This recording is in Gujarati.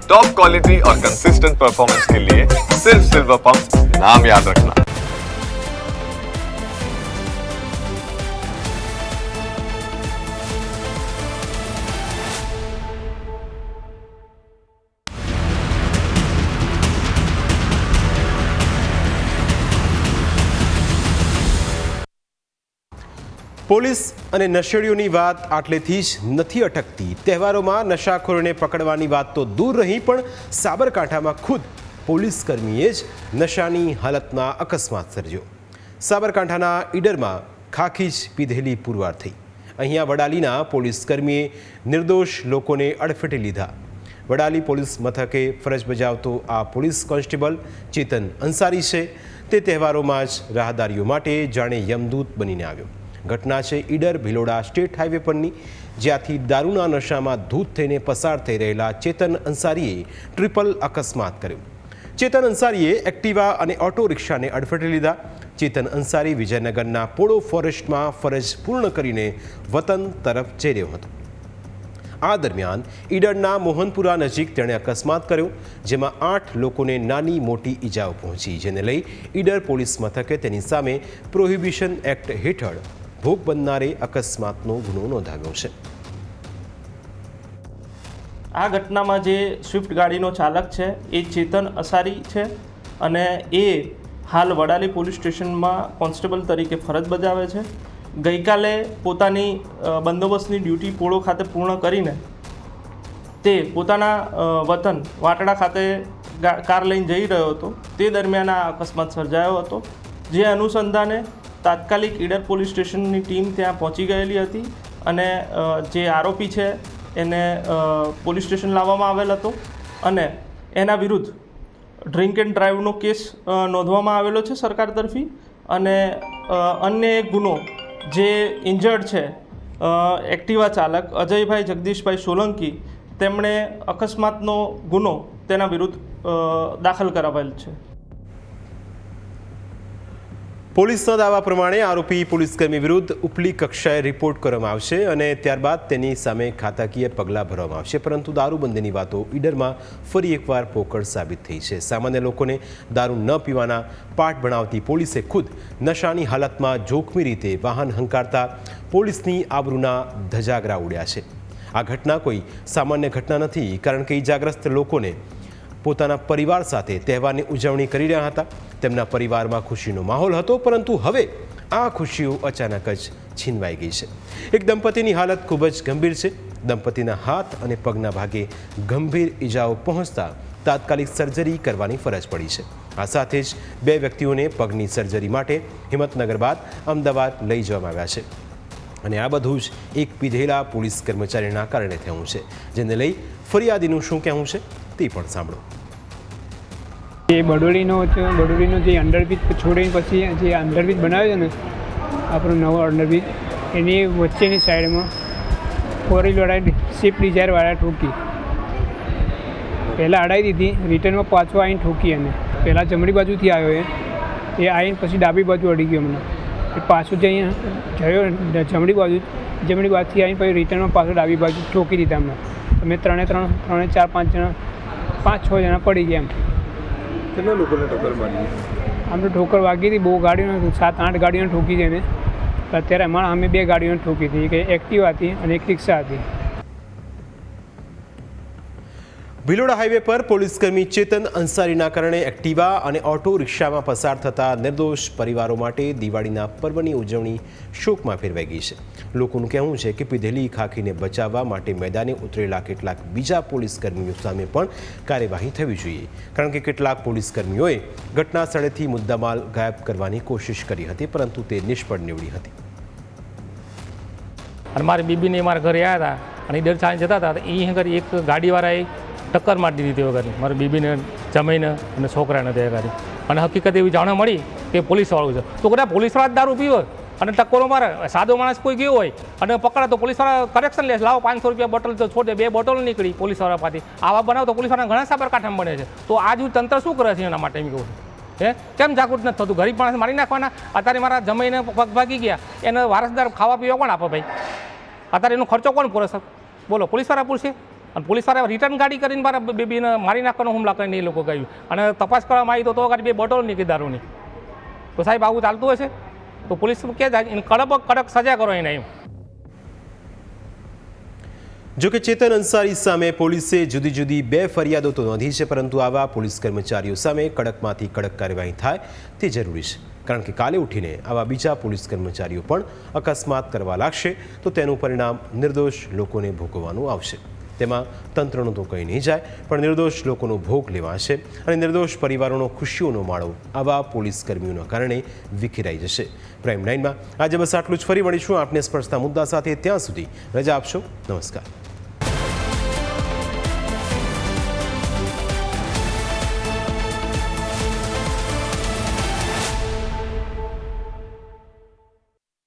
टॉप क्वालिटी और कंसिस्टेंट परफॉर्मेंस के लिए सिर्फ सिल्वर पंप नाम याद रखना। પોલીસ અને નશેડીઓની વાત આટલેથી જ નથી અટકતી। તહેવારોમાં નશાખોરોને પકડવાની વાત તો દૂર રહી, પણ સાબરકાંઠામાં ખુદ પોલીસકર્મીએ જ નશાની હાલતમાં અકસ્માત સર્જ્યો। સાબરકાંઠાના ઈડરમાં ખાખી જ પીધેલી પુરવાર થઈ। અહીંયા વડાલીના પોલીસકર્મીએ નિર્દોષ લોકોને અડફેટે લીધા। વડાલી પોલીસ મથકે ફરજ બજાવતો આ પોલીસ કોન્સ્ટેબલ ચેતન અંસારી છે, તે તહેવારોમાં જ રાહદારીઓ માટે જાણે યમદૂત બનીને આવ્યો। ઘટના છે ઈડર ભિલોડા સ્ટેટ હાઈવે પરની, જ્યાંથી દારૂના નશામાં ધૂત થઈને પસાર થઈ રહેલા ચેતન અંસારીએ ટ્રિપલ અકસ્માત કર્યો। ચેતન અંસારીએ એક્ટિવા અને ઓટો રિક્ષાને અડફેટે લીધા। ચેતન અંસારી વિજયનગરના પોળો ફોરેસ્ટમાં ફરજ પૂર્ણ કરીને વતન તરફ જઈ રહ્યો હતો। આ દરમિયાન ઈડરના મોહનપુરા નજીક તેણે અકસ્માત કર્યો, જેમાં 8 લોકોને નાની મોટી ઈજાઓ પહોંચી, જેને લઈ ઈડર પોલીસ મથકે તેની સામે પ્રોહિબિશન એક્ટ હેઠળ ભોગ બનનારે અકસ્માતનો ગુનો નોંધાવ્યો છે। આ ઘટનામાં જે સ્વિફ્ટ ગાડીનો ચાલક છે એ ચેતન અંસારી છે અને એ હાલ વડાલી પોલીસ સ્ટેશનમાં કોન્સ્ટેબલ તરીકે ફરજ બજાવે છે। ગઈકાલે પોતાની બંદોબસ્તની ડ્યુટી પોળો ખાતે પૂર્ણ કરીને તે પોતાના વતન વાટડા ખાતે કાર લઈને જઈ રહ્યો હતો। તે દરમિયાન આ અકસ્માત સર્જાયો હતો, જે અનુસંધાને તાત્કાલિક ઈડર પોલીસ સ્ટેશનની ટીમ ત્યાં પહોંચી ગયેલી હતી અને જે આરોપી છે એને પોલીસ સ્ટેશન લાવવામાં આવેલ હતો અને એના વિરુદ્ધ ડ્રિંક એન્ડ ડ્રાઈવનો કેસ નોંધવામાં આવેલો છે સરકાર તરફી। અને અન્ય એક ગુનો જે ઇન્જર્ડ છે એક્ટિવા ચાલક અજયભાઈ જગદીશભાઈ સોલંકી, તેમણે અકસ્માતનો ગુનો તેના વિરુદ્ધ દાખલ કરાવેલ છે। પોલીસના દાવા પ્રમાણે આરોપી પોલીસકર્મી વિરુદ્ધ ઉપલી કક્ષાએ રિપોર્ટ કરવામાં આવશે અને ત્યારબાદ તેની સામે ખાતાકીય પગલાં ભરવામાં આવશે। પરંતુ દારૂબંધીની વાતો ઈડરમાં ફરી એકવાર પોકળ સાબિત થઈ છે। સામાન્ય લોકોને દારૂ ન પીવાના પાઠ ભણાવતી પોલીસે ખુદ નશાની હાલતમાં જોખમી રીતે વાહન હંકારતા પોલીસની આબરૂના ધજાગરા ઉડ્યા છે। આ ઘટના કોઈ સામાન્ય ઘટના નથી, કારણ કે ઈજાગ્રસ્ત લોકોને પોતાના પરિવાર સાથે તહેવારની ઉજવણી કરી રહ્યા હતા। તેમના પરિવારમાં ખુશીનો માહોલ હતો, પરંતુ હવે આ ખુશીઓ અચાનક જ છીનવાઈ ગઈ છે। એક દંપતીની હાલત ખૂબ જ ગંભીર છે। દંપતીના હાથ અને પગના ભાગે ગંભીર ઈજાઓ પહોંચતા તાત્કાલિક સર્જરી કરવાની ફરજ પડી છે। આ સાથે જ 2 વ્યક્તિઓને પગની સર્જરી માટે હિંમતનગર બાદ અમદાવાદ લઈ જવામાં આવ્યા છે અને આ બધું જ એક પીધેલા પોલીસ કર્મચારીના કારણે થયું છે, જેને લઈ ફરિયાદીનું શું કહેવું છે તે પણ સાંભળો। એ બરડોલીનો જે અંડરબ્રિજ છોડીને પછી જે અંડરબ્રિજ બનાવ્યો છે ને, આપણો નવો અંડરબ્રિજ, એની વચ્ચેની સાઈડમાં ફોર વ્હીલવાળા સ્વિફ્ટ ડિઝાયરવાળા ઠોકી। પહેલાં અડાઈ દીધી, રિટર્નમાં પાછો આવીને ઠોકી એને। પહેલાં જમણી બાજુથી આવ્યો એ આવીને પછી ડાબી બાજુ અડી ગયો મને। એ પાછું જે અહીંયા જયો જમણી બાજુથી આવીને પછી રિટર્નમાં પાછું ડાબી બાજુ ઠોકી દીધા અમને। અમે ત્રણે 4-5 જણા 5-6 જણા પડી ગયા એમ। કેટલા લોકોને ટક્કર મારી? આમ તો ઠોકર વાગી હતી, બહુ ગાડીઓને 7-8 ગાડીઓને ઠોકી છે એને। અત્યારે અમારા અમે 2 ગાડીઓને ઠોકી હતી, એક એક્ટિવા હતી અને એક રિક્ષા હતી। ભિલોડા હાઈવે પર પોલીસકર્મી ચેતન અંસારીના કારણે એક્ટિવા અને ઓટો રિક્ષામાં પસાર થતા નિર્દોષ પરિવારો માટે દિવાળીના પર્વની ઉજવણી શોકમાં ફેરવાઈ ગઈ છે। લોકોનું કહેવું છે કે પીધેલી ખાખીને બચાવવા માટે મેદાને ઉતરેલા કેટલાક બીજા પોલીસકર્મીઓ સામે પણ કાર્યવાહી થવી જોઈએ, કારણ કે કેટલાક પોલીસકર્મીઓએ ઘટના સ્થળેથી મુદ્દામાલ ગાયબ કરવાની કોશિશ કરી હતી, પરંતુ તે નિષ્ફળ નીવડી હતી। અને મારી બીબીને મારા ઘરે આવ્યા હતા અને ઈડર ચાલી જતા હતા, એ ઘરે એક ગાડીવાળાએ ટક્કર મારી દીધી તે વગર મારી બીબીને જમીને અને છોકરાને તે કરી। અને હકીકત એવી જાણવા મળી કે પોલીસવાળું છે, તો કદાચ પોલીસવાળા દારૂ પીવો અને ટક્કરો મારે, સાદો માણસ કોઈ ગયો હોય અને પકડા તો પોલીસવાળા કરેક્શન લે, લાવો 500 રૂપિયા બોટલ તો છોડે, 2 બોટલ નીકળી પોલીસવાળા પાસેથી। આવા બનાવ તો પોલીસવાળા ઘણા સાબરકાંઠામાં બને છે। તો આ જ તંત્ર શું કરે છે એના માટે એમ કહું છું, કેમ જાગૃત નથી થતું? ગરીબ માણસ મારી નાખવાના? અત્યારે મારા જમીને પગ ભાગી ગયા, એને વારસદાર ખાવા પીવા કોણ આપે ભાઈ? અત્યારે એનો ખર્ચો કોણ પૂરે સર? બોલો, પોલીસવાળા પૂરશે? અને પોલીસવાળા રિટર્ન ગાડી કરીને મારા બેબીને મારી નાખવાનો હુમલા કરીને એ લોકો કહ્યું અને તપાસ કરવામાં આવી તો ગાડી 2 બોટલ નીકળી દારૂની. તો સાહેબ આવું ચાલતું હશે તો પોલીસ કે જાય કડક સજા કરો એને એમ. જોકે ચેતન અંસારી સામે પોલીસે જુદી જુદી 2 ફરિયાદો તો નોંધી છે, પરંતુ આવા પોલીસ કર્મચારીઓ સામે કડકમાંથી કડક કાર્યવાહી થાય તે જરૂરી છે. કારણ કે કાલે ઉઠીને આવા બીજા પોલીસ કર્મચારીઓ પણ અકસ્માત કરવા લાગશે તો તેનું પરિણામ નિર્દોષ લોકોને ભોગવવાનું આવશે. તેમાં તંત્રનું તો કંઈ નહીં જાય, પણ નિર્દોષ લોકોનો ભોગ લેવાશે અને નિર્દોષ પરિવારોનો ખુશીઓનો માળો આવા પોલીસ કર્મીઓના કારણે વિખેરાઈ જશે. પ્રાઇમ 9માં આજે બસ આટલું જ. ફરી મળીશું આપને સ્પર્શતા મુદ્દા સાથે. ત્યાં સુધી રજા આપશો. નમસ્કાર.